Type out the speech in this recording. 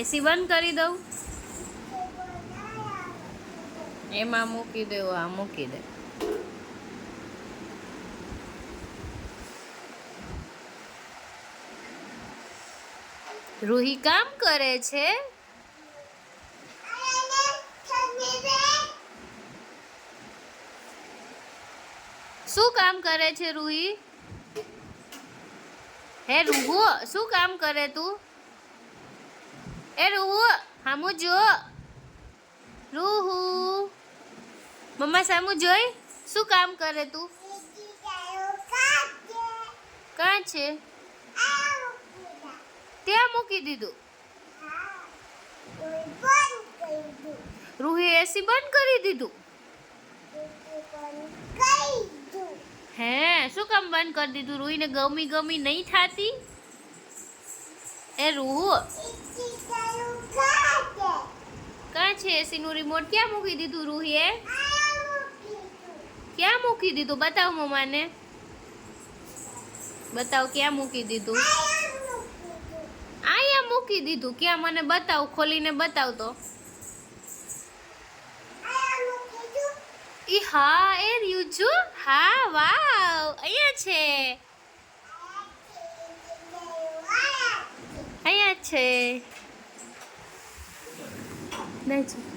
એસી બંધ કરી દઉં? એમાં મૂકી દઉં. આ મૂકી દે. રૂહી કામ કરે છે. શું કામ કરે છે રૂહી? હે રૂહુ, શું કામ કરે તું? એ રૂહુ, હામું જો. રૂહુ, મમ્મા સામું જોઈ. શું કામ કરે તું? કાં છે? ત્યાં મૂકી દીધું. રૂહી એસી બંધ કરી દીધું. હે, શું કામ બંધ કરી દીધું? રૂહીને ગમી નહીં થાતી? એ રૂહુ, કાં છે એસી નું રિમોટ? ક્યાં મૂકી દીધું રૂહીએ? ક્યાં મૂકી દીધું? બતાવ મમ્માને. બતાવ ક્યાં મૂકી દીધું. અહીંયા મૂકી દીધું. ક્યાં મને બતાવ, ખોલીને બતાવ તો. ઈ હા, એ રહ્યું જો. હા, વાવ, અહીંયા છે. અહીંયા છે. નહીં.